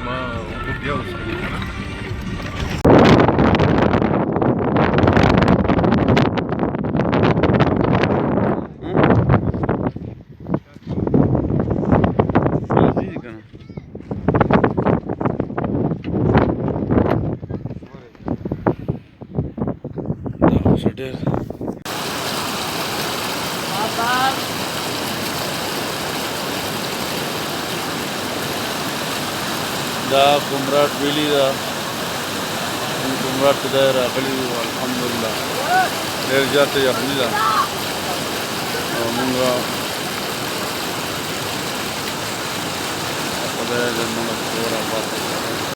ما وتتجوز ډېر دا ګمرات ویلي ده ګمرات ته راغلي یو الحمدلله ډېر زیاته یخني ده او موږ خدای دې موږ